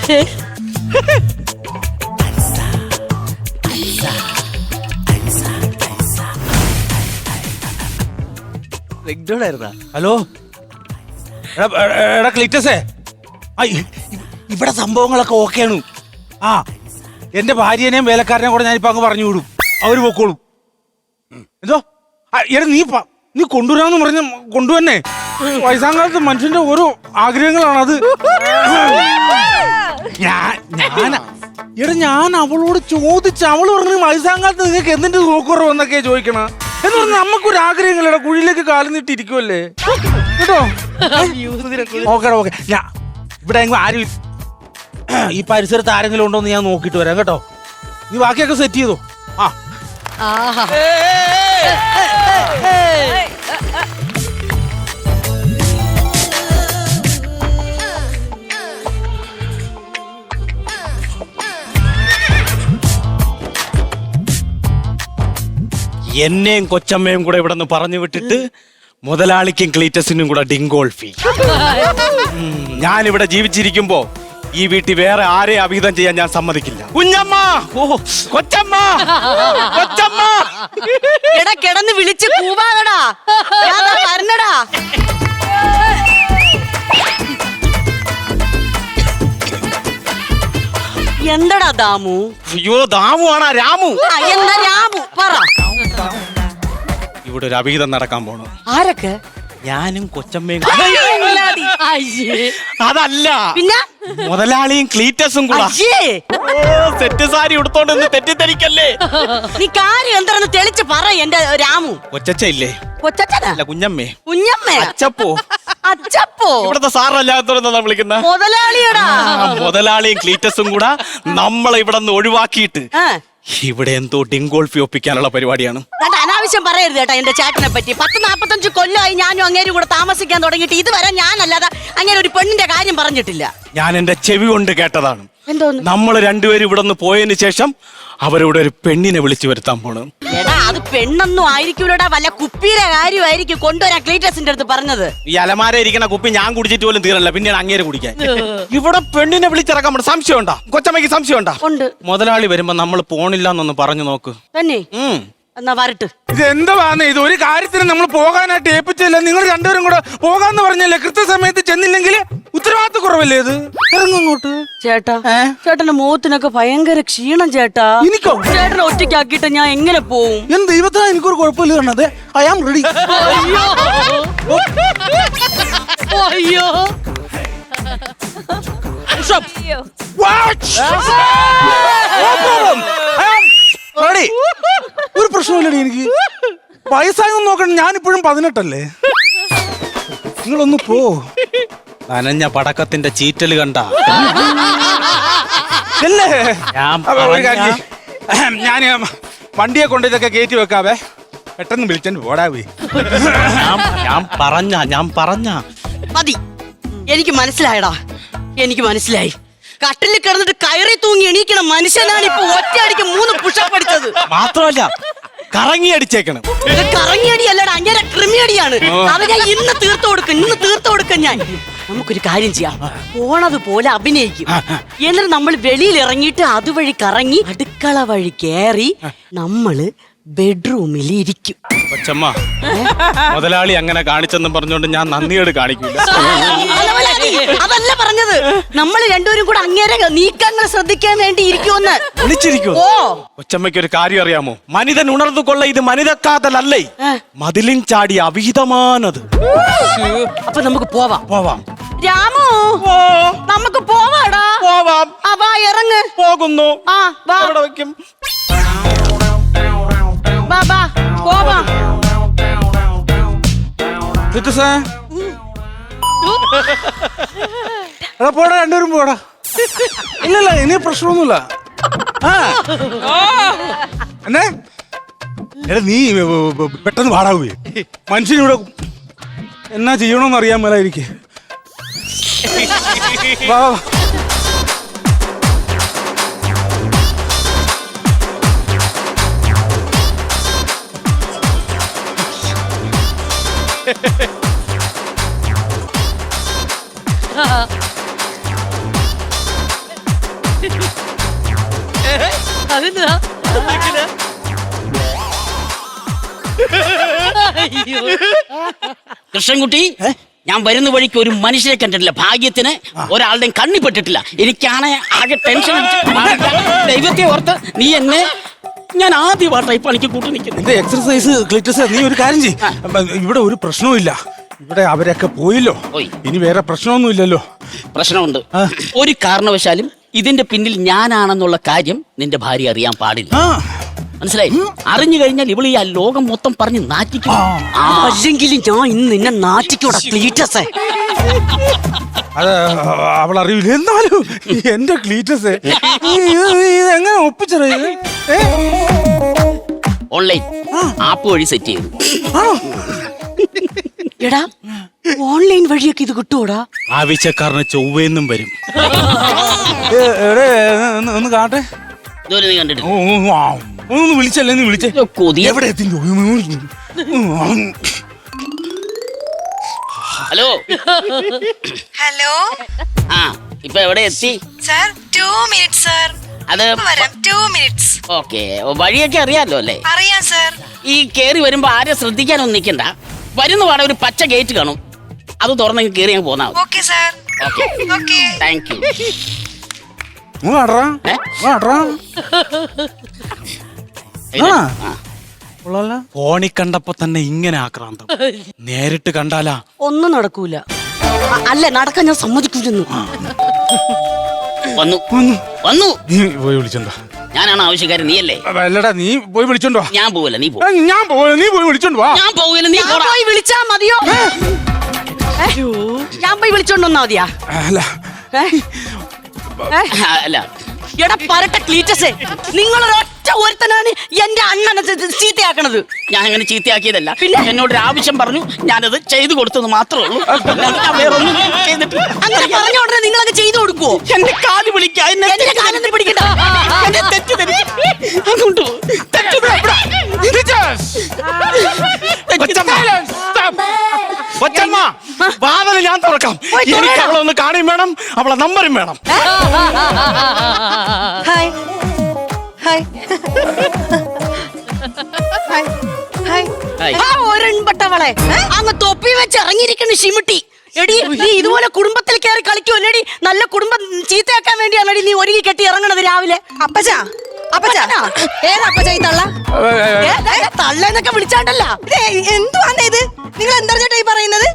Hello എടാ ക്ലീറ്റസേ, ഇവിടെ സംഭവങ്ങളൊക്കെ ഓക്കെയാണ്. ആ എന്റെ ഭാര്യനെയും വേലക്കാരനെയും കൂടെ ഞാനിപ്പോ അങ്ങ് പറഞ്ഞു വിടും, അവര് പൊക്കോളും. എന്തോ എടാ നീ കൊണ്ടുവരാന്ന് പറഞ്ഞ കൊണ്ടുവന്നെ. വയസ്സാങ്കാലത്ത് മനുഷ്യന്റെ ഓരോ ആഗ്രഹങ്ങളാണത്. ഞാൻ അവളോട് ചോദിച്ച, അവള് പറഞ്ഞു വയസ്സാങ്കാലത്ത് നിങ്ങൾക്ക് എന്തിന്റെ നോക്കുറവെന്നൊക്കെയാ ചോദിക്കണ. എന്ന് പറഞ്ഞ നമുക്കൊരു ആഗ്രഹങ്ങളിടാ, കുഴിയിലേക്ക് കാലം നീട്ടിരിക്കുമല്ലേ കേട്ടോ. ഓക്കെ ഓക്കെ, ഇവിടെ ആരും ഈ പരിസരത്ത് ആരെങ്കിലും ഉണ്ടോ എന്ന് ഞാൻ നോക്കിട്ട് വരാം കേട്ടോ. നീ ബാക്കിയൊക്കെ സെറ്റ് ചെയ്തോ. എന്നെയും കൊച്ചമ്മയും കൂടെ ഇവിടെ നിന്ന് പറഞ്ഞു വിട്ടിട്ട് മുതലാളിക്കും ക്ലീറ്റസിനും കൂടെ ഡിങ്കോൾഫി. ഞാനിവിടെ ജീവിച്ചിരിക്കുമ്പോ ഈ വീട്ടിൽ വേറെ ആരെയും അഭിഹിതം ചെയ്യാൻ ഞാൻ സമ്മതിക്കില്ല. കുഞ്ഞമ്മ, കൊച്ചമ്മ, കൊച്ചമ്മ, കിടന്ന് വിളിച്ച് കൂവാകടാ, വരണടാ. എന്തടാ ദാമു? അയ്യോ ദാമു ആണാ രാമു? എന്താ രാമു പറ. ഇവിടെ ഒരു അഭിഹിതം നടക്കാൻ പോണു. ആരൊക്കെ? ഞാനും കൊച്ചമ്മയും. അതല്ല, പിന്നെ മുതലാളിയും ക്ലീറ്റസും കൂടെ. സെറ്റ് സാരി ഉടുത്തോണ്ട് തെറ്റിദ്ധരിക്കല്ലേ. നീ കാര്യം എന്താണെന്ന് തെളിച്ച് പറ എന്റെ രാമു. കൊച്ചച്ച ഇല്ലേ? കൊച്ചല്ല, കുഞ്ഞമ്മേ. കുഞ്ഞമ്മേ? അച്ചപ്പോ. അച്ചപ്പോ? ഇവിടത്തെ സാറല്ലാത്തോരെന്താ വിളിക്കുന്ന? മുതലാളിയടാ. മുതലാളിയും ക്ലീറ്റസും കൂടെ നമ്മളെ ഇവിടെ നിന്ന് ഒഴിവാക്കിയിട്ട് ഇവിടെ എന്തോ ഡിങ്കോൾഫി ഒപ്പിക്കാനുള്ള പരിപാടിയാണ്. അനാവശ്യം പറയരുത് കേട്ടാ എന്റെ ചേട്ടനെ പറ്റി. 10-45 കൊല്ലമായി ഞാനും അങ്ങേരും കൂടെ താമസിക്കാൻ തുടങ്ങിയിട്ട് ഇതുവരെ ഞാനല്ലാതെ അങ്ങനെ ഒരു പെണ്ണിന്റെ കാര്യം പറഞ്ഞിട്ടില്ല. ഞാൻ എന്റെ ചെവി കൊണ്ട് കേട്ടതാണ്. എന്തോന്ന്? നമ്മൾ രണ്ടുപേരും ഇവിടെ നിന്ന് പോയതിനു ശേഷം അവരിവിടെ ഒരു പെണ്ണിനെ വിളിച്ചു വരുത്താൻ പോണ്. എടാ അത് പെണ്ണൊന്നും ആയിരിക്കൂലടാ, വല്ല കുപ്പിയുടെ കാര്യമായിരിക്കും കൊണ്ടുവരാൻ ക്ലീറ്റസിന്റെ അടുത്ത് പറഞ്ഞത്. ഈ അലമാര ഇരിക്കണ കുപ്പി ഞാൻ കുടിച്ചിട്ട് പോലും തീരല്ല, പിന്നെയാണ് അങ്ങേരെ കുടിക്കാൻ. ഇവിടെ പെണ്ണിനെ വിളിച്ചിറക്കാൻ പോണ. സംശയം ഉണ്ടാ കൊച്ചമ്മയ്ക്ക്? സംശയം ഉണ്ടാ? ഉണ്ട്. മുതലാളി വരുമ്പോ നമ്മൾ പോണില്ല എന്നൊന്ന് പറഞ്ഞു നോക്ക്. തന്നെ? എന്നാ വരട്ട്. ഇത് എന്താണ് ഇത്? ഒരു കാര്യത്തിന് നമ്മൾ പോകാനായിട്ട് ഏൽപ്പിച്ചില്ല, നിങ്ങൾ രണ്ടുപേരും കൂടെ പോകാന്ന് പറഞ്ഞല്ലേ. കൃത്യസമയത്ത് ചെന്നില്ലെങ്കിൽ ഉത്തരവാദിത്ത കുറവല്ലേ ഇത്? ഇറങ്ങോട്ട് ചേട്ടാ. ചേട്ടന്റെ മുഖത്തിനൊക്കെ ഭയങ്കര ക്ഷീണം ചേട്ടാ. എനിക്കോ? ചേട്ടനെ ഒറ്റയ്ക്കാക്കിയിട്ട് ഞാൻ എങ്ങനെ പോവും? എന്ത് ദൈവത്തിനാ, എനിക്കൊരു കുഴപ്പമില്ല പറഞ്ഞത്. I am ready. അയ്യോ ഒരു പ്രശ്നമില്ലടി എനിക്ക്. വയസ്സായൊന്നും നോക്കണം, ഞാനിപ്പോഴും 18 നിങ്ങളൊന്ന് പോ. നനഞ്ഞ പടക്കത്തിന്റെ ചീറ്റല് കണ്ട ഞാൻ വണ്ടിയെ കൊണ്ട് ഇതൊക്കെ കയറ്റി വെക്കാവേ. പെട്ടെന്ന് വിളിച്ചോണ്ട് പോടാവേ. ഞാൻ പറഞ്ഞ മതി. എനിക്ക് മനസ്സിലായടാ, എനിക്ക് മനസ്സിലായി. കട്ടിലിൽ കിടന്നിട്ട് കയറി തൂങ്ങി എണീക്കണം മനുഷ്യനാണ് ഇപ്പൊ ഒറ്റയടിക്ക് 3 പുഷപ്പ് അടിച്ചത്. മാത്രമല്ല കറങ്ങി അടിച്ചേക്കണം. കറങ്ങിയടി അല്ലടാ, അങ്ങനെ ക്രിമിയടിയാണ്. അത് ഞാൻ ഇന്ന് തീർത്തു കൊടുക്കും ഞാൻ. നമുക്കൊരു കാര്യം ചെയ്യാം, പോണത് പോലെ അഭിനയിക്കും. എന്നിട്ട് നമ്മൾ വെളിയിൽ ഇറങ്ങിയിട്ട് അതുവഴി കറങ്ങി അടുക്കള വഴി കയറി നമ്മള് ബെഡ്റൂമിൽ ഇരിക്കും. കൊച്ചമ്മ, മുതലാളി അങ്ങനെ കാണിച്ചെന്നും പറഞ്ഞോണ്ട് ഞാൻ നന്ദിയോട് കാണിക്കില്ല. അതല്ല പറഞ്ഞത്, നമ്മൾ രണ്ടുപേരും കൂടെ അങ്ങേരെ നീക്കങ്ങൾ ശ്രദ്ധിക്കാൻ വേണ്ടി ഇരിക്കുമെന്ന്. വിളിച്ചിരിക്കോ? കൊച്ചമ്മയ്ക്ക് ഒരു കാര്യം അറിയാമോ? മനിതൻ ഉണർന്നു കൊള്ള ഇത് മനിതക്കാതലല്ലേ, മതിലിൻ ചാടി അവിഹിതമാനത്. അപ്പൊ നമുക്ക് പോവാം. രാമു, നമുക്ക് പോവാടാ. പോവാം. വാ, ഇറങ്ങ്. പോകുന്നു. വാ. വെക്കും. വാ, പോവാം. പോടാ, രണ്ടുപേരും പോടാ. ഇല്ലല്ല, ഇനി പ്രശ്നമൊന്നുമില്ല. എന്നെ നീ പെട്ടെന്ന് പാടാവേ. മനുഷ്യനിവിടെ എന്നാ ചെയ്യണമെന്ന് അറിയാൻ മേലായിരിക്കെ. വാ. അതെന്താ അയ്യോ കൃഷ്ണൻകുട്ടി ഞാൻ വരുന്ന വഴിക്ക് ഒരു മനുഷ്യരെ കണ്ടിട്ടില്ല. ഭാഗ്യത്തിന് ഒരാളുടെയും കണ്ണിപ്പെട്ടിട്ടില്ല. എനിക്കാണ് ആകെ ടെൻഷൻ ദൈവത്തെ ഓർത്ത് നീ എന്നെ ഞാൻ ആദ്യമായിട്ടായി പണിക്ക് കൂട്ടി നിൽക്കുന്നത്. എന്റെ എക്സർസൈസ് ക്ലിറ്റസ് നീ ഒരു കാര്യം ചെയ്യ്. ഇവിടെ ഒരു പ്രശ്നവും ഇവിടെ അവരൊക്കെ പോയില്ലോ. പോയി. ഇനി വേറെ പ്രശ്നമൊന്നും ഇല്ലല്ലോ. പ്രശ്നമുണ്ട്. ഒരു കാരണവശാലും ഇതിന്റെ പിന്നിൽ ഞാനാണെന്നുള്ള കാര്യം നിന്റെ ഭാര്യ അറിയാൻ പാടില്ല. മനസ്സിലായി? അറിഞ്ഞു കഴിഞ്ഞാൽ ഇവള് ഈ ആ ലോകം മൊത്തം പറഞ്ഞ് നാറ്റിക്കും. അല്ലെങ്കിൽ ഞാൻ ഇന്ന് നിന്നെ നാറ്റിക്കൂടാ ക്ലീറ്റസേ. അത് അവൾ അറിയില്ല. എന്നാലും എന്റെ ക്ലീറ്റസ് എങ്ങനെ ഒപ്പിച്ചത്? ഓൺലൈൻ ആപ്പ് വഴി സെറ്റ് ചെയ്തു. എടാ ഓൺലൈൻ വഴിയൊക്കെ ഇത് കിട്ടൂടാ? ആവശ്യക്കാരന് ചൊവ്വെന്നും വരും. ഒന്ന് കാട്ടെ. ഇതുവരെ നീ കണ്ടിട്ടില്ല. ഒന്ന് വിളിച്ചല്ലേ? നീ വിളിച്ചേ. കൊതിയ. എവിടെ എത്തി? ഹലോ ഹലോ ആ ഇപ്പൊ എവിടെ എത്തി? Sir 2 minutes sir. അത് വരാം 2 മിനിറ്റ്സ്. ഓക്കെ, വഴിയൊക്കെ അറിയാലോ അല്ലേ? അറിയാം സർ. ഈ കേറി വരുമ്പോ ആരെ ശ്രദ്ധിക്കാനൊന്നും നിൽക്കണ്ട. വരുന്ന പാടെ ഒരു പച്ച ഗേറ്റ് കാണും, അത് തുറന്ന് കേറി അങ്ങ് പോന്നാ മതി. Okay sir. Okay, okay. Thank you. ഫോണിൽ കണ്ടപ്പോ തന്നെ ഇങ്ങനെ ആക്രാന്തം, നേരിട്ട് കണ്ടാലാ ഒന്നും നടക്കൂല. അല്ല നടക്കാൻ ഞാൻ സമ്മതിക്കൂലെന്ന്. വന്നു വന്നു. നീ പോയി വിളിച്ചോണ്ടോ? ഞാനാണ് ആവശ്യക്കാരൻ, നീയല്ലേ? അല്ലടാ, നീ പോയി വിളിച്ചോണ്ടോ? ഞാൻ പോവില്ല, നീ പോ. ഞാൻ നീ പോയി വിളിച്ചോണ്ട് വാ. ഞാൻ പോവില്ല, നീ ഞാൻ പോടാ. പോയി വിളിച്ചാ മതിയോ? ഞാൻ പോയി വിളിച്ചോണ്ട് വന്നാ മതിയാ? അല്ല ഏ? ഏ? അല്ല, എടാ പരട്ട ക്ലീറ്റസേ, നിങ്ങളൊരൊറ്റ ഒരുത്തനാണ് എന്റെ അണ്ണനെ ചീത്തയാക്കണത്. ഞാൻ അങ്ങനെ ചീത്തയാക്കിയതല്ല. പിന്നെ എന്നോടൊരു ആവശ്യം പറഞ്ഞു, ഞാനത് ചെയ്തു കൊടുത്തത് മാത്രമേ ഉള്ളൂ. അല്ലാതെ ഞാൻ വേറൊന്നും ചെയ്തിട്ടില്ല. അങ്ങനെ പറഞ്ഞ ഉടനെ നിങ്ങളത് ചെയ്തു കൊടുക്കുവോ? എന്റെ കാല് പിടിക്കാൻ എന്റെ കാലൊന്നും പിടിക്കണ്ട. അങ്ങോട്ട് പോ. വാതിൽ ഞാൻ തുറക്കാം. എനിക്ക് അവളെ ഒന്ന് കാണുകയും വേണം, അവളെ നമ്പറും വേണം. Hi hi hi hi. Hi. ആ ഒരെൺപട്ടവളെ അങ്ങ് തൊപ്പി വെച്ച് ഇറങ്ങിയിരിക്കുന്ന ഷിമിട്ടി. എടി നീ ഇതുപോലെ കുടുംബത്തിൽ കയറി കളിക്കുമല്ലേടി? നല്ല കുടുംബം ചീത്തയാക്കാൻ വേണ്ടിയാണടി നീ ഒരുങ്ങി കെട്ടി ഇറങ്ങണത് രാവിലെ. അപ്പച്ചാ അപ്പച്ചാ ഏതാ അപ്പച്ചാ ഈ തള്ള? തള്ളേന്നൊക്കെ വിളിച്ചാണ്ടല്ല. എന്തുവാന്നേ ഇത്? നിങ്ങൾ എന്തറിഞ്ഞിട്ടാ ഈ പറയുന്നത്?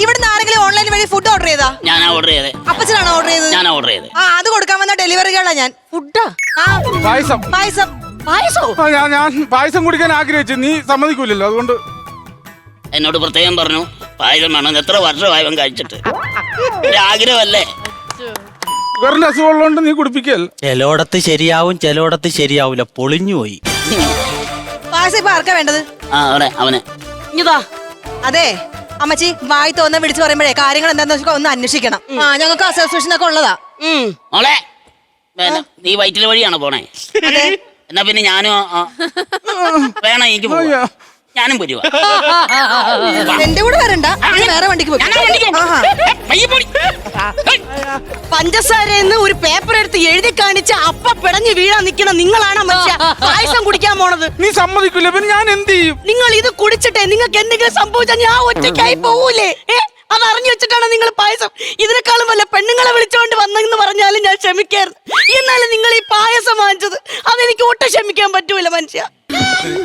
ഇവിടുന്ന് ആരെങ്കിലും ഓൺലൈൻ വഴി ഫുഡ് ഓർഡർ ചെയ്താ? ഞാനാ ഓർഡർ ചെയ്തേ. അപ്പച്ചനാണോ ഓർഡർ ചെയ്തത്? ഞാനാ ഓർഡർ ചെയ്തേ. ആ അത് കൊടുക്കാൻ വന്ന ഡെലിവറി ഗേളാ ഞാൻ. ഫുഡാ? ആ പായസം. പായസം. പായസോ? ഞാൻ പായസം കുടിക്കാൻ ആഗ്രഹിച്ചു, നീ സമ്മതിക്കൂലല്ലോ, അതുകൊണ്ട്. എന്നോട് പ്രത്യേകം പറഞ്ഞു പായസം വേണം. എത്ര വർഷമായി അവൻ കഴിച്ചിട്ട്? ഒരു ആഗ്രഹമല്ലേ? വേറെ അസുഖമുള്ളതുകൊണ്ട് നീ കുടിപ്പിക്കല്ല. ചിലോടത്ത് ശരിയാവും, ചിലോടത്ത് ശരിയാവൂല. പൊളിഞ്ഞു പോയി. പായസം ഇപ്പൊ ആർക്കാ വേണ്ടത്? ആ അവിടെ അവന്. ഇതാ അതെ അമ്മച്ചി, വായി തോന്നുന്ന വിളിച്ചു പറയുമ്പോഴേ കാര്യങ്ങൾ എന്താന്ന് വെച്ചാൽ ഒന്ന് അന്വേഷിക്കണം. ആ ഞങ്ങൾക്ക് അസോസിയേഷൻ ഒക്കെ ഉള്ളതാ. മോളെ നീ വയറ്റിൽ വഴിയാണോ പോണേ? എന്നാ പിന്നെ ഞാനും വേണം, എനിക്ക് പോവാ. ഞാനും വരുവാ. എന്റെ കൂടെ വരണ്ട, നീ വേറെ വണ്ടിക്ക് പോയി. ആഹാ. പഞ്ചസാരന്ന് ഒരു പേപ്പർ എടുത്ത് എഴുതി കാണിച്ച് അപ്പ പിടഞ്ഞു വീഴാൻ നിൽക്കണ നിങ്ങളാണ് മനുഷ്യ പായസം കുടിക്കാൻ പോണത്. നീ സമ്മതിക്കൂല, പിന്നെ ഞാൻ എന്ത് ചെയ്യും? നിങ്ങൾ ഇത് കുടിച്ചിട്ടേ നിങ്ങൾക്ക് എന്തെങ്കിലും സംഭവിച്ചാൽ ഞാൻ ഒറ്റയ്ക്കായി പോവൂലേ? അത് അറിഞ്ഞു വെച്ചിട്ടാണ് നിങ്ങൾ പായസം. ഇതിനേക്കാളും വല്ല പെണ്ണുങ്ങളെ വിളിച്ചോണ്ട് വന്നെന്ന് പറഞ്ഞാലും ഞാൻ ക്ഷമിക്കായിരുന്നു. എന്നാലും നിങ്ങൾ ഈ പായസം വാങ്ങിച്ചത് അതെനിക്ക് ഒട്ടും ക്ഷമിക്കാൻ പറ്റൂല മനുഷ്യ.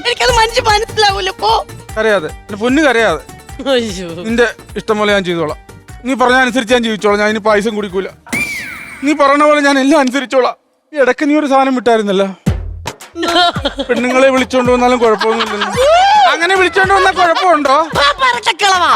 എനിക്കത് മനുഷ്യ മനസ്സിലാവൂല. പോ കരയാതെ, എന്റെ പൊന്നു കരയാതെ. നിന്റെ ഇഷ്ടം പോലെ ഞാൻ ചെയ്തോളാം. നീ പറഞ്ഞ അനുസരിച്ച് ഞാൻ ജീവിച്ചോളാം. ഞാൻ ഇനി പായസം കുടിക്കൂല. നീ പറഞ്ഞ പോലെ ഞാൻ എല്ലാം അനുസരിച്ചോളാം. ഈ ഇടയ്ക്ക് നീ ഒരു സാധനം വിട്ടായിരുന്നല്ലോ, പെണ്ണുങ്ങളെ വിളിച്ചോണ്ട് വന്നാലും കുഴപ്പമൊന്നുമില്ലല്ലോ. അങ്ങനെ വിളിച്ചോണ്ട് വന്നാൽ കുഴപ്പമുണ്ടോ? പരട്ടക്കളവാ.